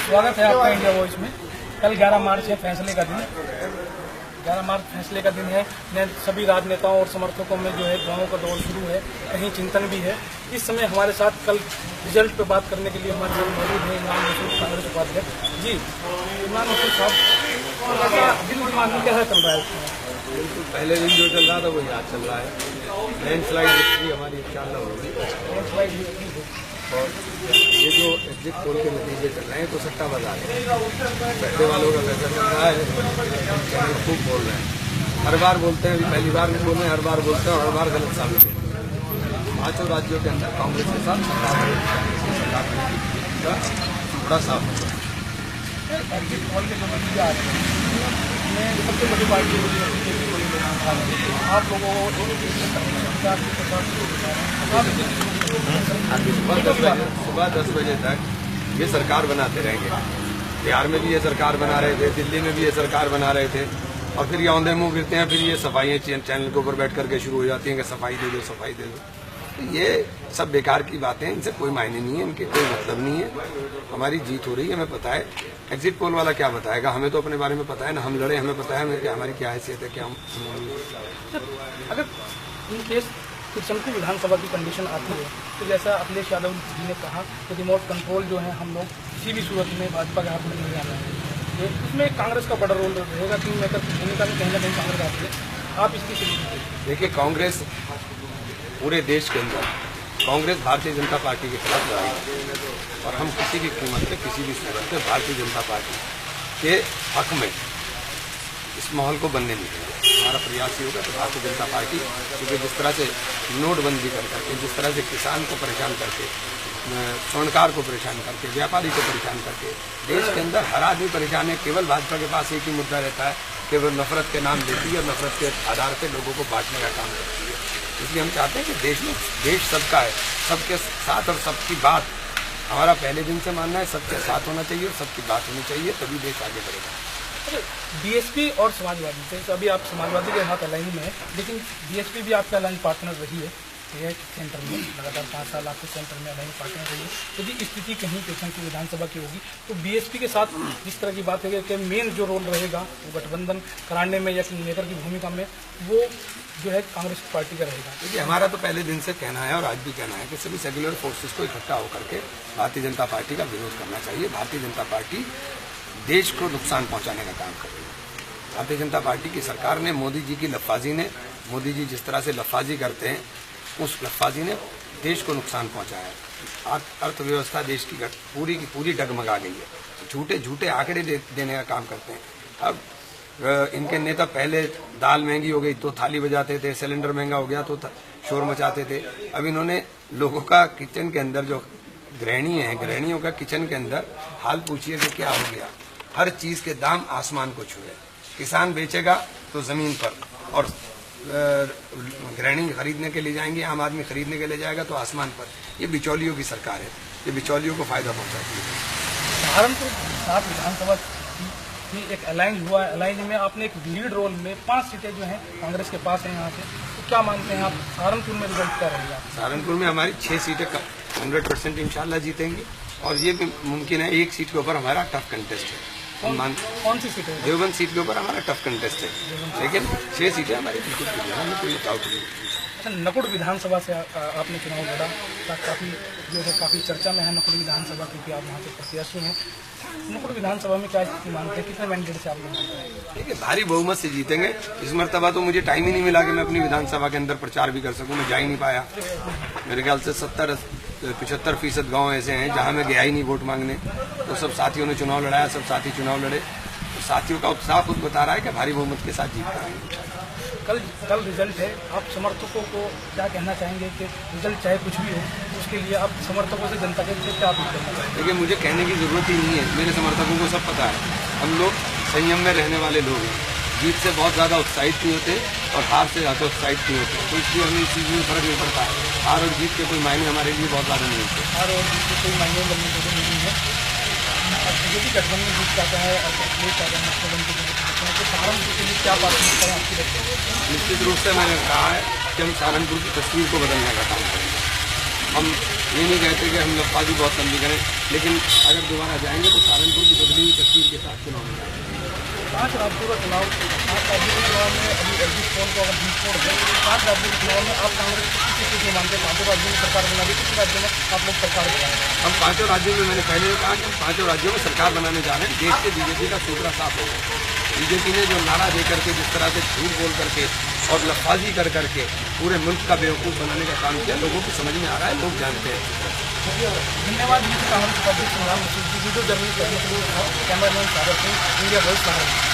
स्वागत है आपका इंडिया वॉइस में। कल 11 मार्च है, फैसले का दिन। 11 मार्च फैसले का दिन है। सभी राजनेताओं और समर्थकों में जो है गाँव का दौर शुरू है, कहीं चिंतन भी है। इस समय हमारे साथ कल रिजल्ट पे बात करने के लिए हमारे साथ मौजूद है इमरान मसूद, कांग्रेस उपाध्यक्ष जी। इमरान मसूद साहब, दिन दिमाग में क्या चल रहा है? पहले दिन जो चल रहा था वही आज चल रहा है। लैंडस्लाइड विक्ट्री हमारी इंशाल्लाह होगी। और ये जो एग्जिट पोल के नतीजे चल रहे हैं तो सट्टा बाजार है, सट्टे वालों का पैसा चल रहा है। चैनल खूब बोल रहे हैं, हर बार बोलते हैं, अभी पहली बार नहीं बोल रहे हैं, हर बार बोलते हैं और हर बार गलत साबित होते हैं। 5 राज्यों के अंदर कांग्रेस के साथ सरकार का बड़ा साफ होता है। एग्जिट पोल के जो नतीजे आ रहे हैं, सबसे बड़ी पार्टी आप लोगों को सुबह 10 बजे तक ये सरकार बनाते रहेंगे। बिहार में भी ये सरकार बना रहे थे, दिल्ली में भी ये सरकार बना रहे थे, और फिर ये औंधे मुंह गिरते हैं। फिर ये सफाइयाँ चैनल के ऊपर बैठ करके शुरू हो जाती हैं कि सफाई दे दो, सफाई दे दो। तो ये सब बेकार की बातें हैं, इनसे कोई मायने नहीं है, इनके कोई मतलब नहीं है। हमारी जीत हो रही है, हमें पता है। एग्जिट पोल वाला क्या बताएगा? हमें तो अपने बारे में पता है ना, हम लड़े, हमें पता है हमारी क्या हैसियत है, क्या हम। अगर इन केस शंकु विधानसभा की कंडीशन आती है तो जैसा अखिलेश यादव जी ने कहा कि रिमोट कंट्रोल जो है हम लोग किसी भी सूरत में भाजपा के हाथ में नहीं आना है। इसमें कांग्रेस का बड़ा रोल रहेगा, किंग मेकर की भूमिका में कहीं ना कहीं कांग्रेस आती है। आप इसकी सलाह देखिए, कांग्रेस पूरे देश के अंदर कांग्रेस भारतीय जनता पार्टी के खिलाफ लड़ाई, और हम किसी भी कीमत पे, किसी भी सूरत पे भारतीय जनता पार्टी के हक में इस माहौल को बनने नहीं देंगे। हमारा प्रयास ही होगा तो भारतीय जनता पार्टी, क्योंकि जिस तरह से नोटबंदी कर करके, जिस तरह से किसान को परेशान करके, स्वर्णकार को परेशान करके, व्यापारी को परेशान करके, देश के अंदर हर आदमी परेशान है। केवल भाजपा के पास एक ही मुद्दा रहता है कि वो नफरत के नाम देती है और नफरत के आधार पर लोगों को बांटने का काम करती है। इसलिए हम चाहते हैं कि देश सबका है, सबके साथ और सबकी बात। हमारा पहले दिन से मानना है सबके साथ होना चाहिए और सबकी बात होनी चाहिए, तभी देश आगे बढ़ेगा। बीएसपी और समाजवादी, जैसे अभी आप समाजवादी के साथ अलाइन में है, लेकिन बीएसपी भी आपका अलाइन पार्टनर रही है सेंटर में, लगातार 5 साल आपके सेंटर में अलाइन पार्टनर रही है। यदि स्थिति कहीं शंकु विधानसभा की होगी तो बीएसपी के साथ जिस तरह की बात है कि मेन जो रोल रहेगा वो गठबंधन कराने में या किंग मेकर की भूमिका में, वो जो है कांग्रेस पार्टी का रहेगा। देखिए, हमारा तो पहले दिन से कहना है और आज भी कहना है कि सभी सेक्युलर फोर्सेस को इकट्ठा होकर के भारतीय जनता पार्टी का विरोध करना चाहिए। भारतीय जनता पार्टी देश को नुकसान पहुंचाने का काम कर रही है। भारतीय जनता पार्टी की सरकार ने, मोदी जी की लफाजी ने, मोदी जी जिस तरह से लफाजी करते हैं, उस लफाजी ने देश को नुकसान पहुंचाया है। अर्थव्यवस्था देश की पूरी डगमगा गई है। झूठे झूठे आंकड़े देने का काम करते हैं। अब इनके नेता पहले दाल महंगी हो गई तो थाली बजाते थे, सिलेंडर महंगा हो गया तो शोर मचाते थे। अब इन्होंने लोगों का किचन के अंदर, जो गृहिणी है, गृहिणियों का किचन के अंदर हाल पूछिए कि क्या हो गया। हर चीज के दाम आसमान को छुए। किसान बेचेगा तो जमीन पर, और गृहिणी खरीदने के लिए जाएंगे, आम आदमी खरीदने के लिए जाएगा तो आसमान पर। ये बिचौलियों की सरकार है, ये बिचौलियों को फायदा पहुंचाती है। सहारनपुर 7 विधानसभा की एक अलाइन हुआ है। अलाइन में आपने एक लीड रोल में 5 सीटें जो हैं कांग्रेस के पास हैं यहाँ से, तो क्या मानते हैं आप सहारनपुर में रिजल्ट क्या रहेगा? सहारनपुर में हमारी 6 सीटें 100% इंशाल्लाह जीतेंगी, और ये भी मुमकिन है 1 सीट के ऊपर हमारा टफ कंटेस्ट है। कौन सी सीट है? देवबंद सीट के ऊपर हमारा टफ कंटेस्ट है, लेकिन 6 सीटें हमारी बिल्कुल हमें कोई डाउट नहीं। अच्छा, नकुड़ विधानसभा से आपने चुनाव लड़ा, काफी जो है काफी चर्चा में है नकुड़ विधानसभा, क्योंकि आप वहाँ के प्रत्याशी हैं। नकुड़ विधानसभा में क्या स्थिति मानते हैं, कितने मैंडेट से आप लोग मानते हैं? देखिए, भारी बहुमत से जीतेंगे। इस मरतबा तो मुझे टाइम ही नहीं मिला कि मैं अपनी विधानसभा के अंदर प्रचार भी कर सकूं, मैं जा ही नहीं पाया। मेरे ख्याल से 70-75% गांव ऐसे हैं जहां मैं गया ही नहीं वोट मांगने। तो सब साथियों ने चुनाव लड़ाया, सब साथी चुनाव लड़े। तो साथियों का उत्साह खुद बता रहा है कि भारी बहुमत के साथ जीत पाएंगे। कल रिजल्ट है, आप समर्थकों को क्या कहना चाहेंगे कि रिजल्ट चाहे कुछ भी हो, उसके लिए आप समर्थकों से, जनता के लिए क्या अपील करना चाहेंगे? देखिए, मुझे कहने की जरूरत ही नहीं है, मेरे समर्थकों को सब पता है। हम लोग संयम में रहने वाले लोग हैं, जीत से बहुत ज़्यादा उत्साहित नहीं होते और हार से हतोत्साहित नहीं होते। तो इसलिए हमें इस चीज़ में फर्क नहीं पड़ता है। हार और जीत के कोई मायने हमारे लिए बहुत ज़्यादा नहीं होते। हार और जीत के कोई मायने बनने को नहीं है। यदि गठबंधन जीत जाता है और अखिलेश यादव मुख्यमंत्री तो सहारनपुर के लिए क्या प्राथमिकता है आपकी रखते हैं? निश्चित रूप से मैंने कहा है कि हम सहारनपुर की तस्वीर को बदलने का काम करेंगे। हम ये नहीं कहते कि हम लफाजी बहुत लंबी करें, लेकिन अगर दोबारा जाएंगे तो सहारनपुर की बदली हुई तस्वीर के साथ चुनाव में जाएंगे। 5 राज्यों का चुनाव, 5 राज्यों के चुनाव में अभी एग्जिट पोल को अगर बीच छोड़ दें, 5 राज्यों के चुनाव में आप कांग्रेस किसी चीज़ में मानते हैं? 5 राज्यों में सरकार बना दी, किसी राज्यों में आप लोग सरकार बनाएं? हम 5 राज्यों में, मैंने पहले कहा कि हम 5 राज्यों में सरकार बनाने जा रहे हैं। देश के बीजेपी का सूत्रा साफ हो गया। बीजेपी ने जो नारा दे करके, जिस तरह से झूठ बोल करके और लफाजी कर करके पूरे मुल्क का बेवकूफ़ बनाने का काम किया, लोगों को समझ में आ रहा है, लोग जानते हैं। धन्यवाद। कांग्रेस पार्टी चुनाव video journalist cameraman Sagar Singh, India voice.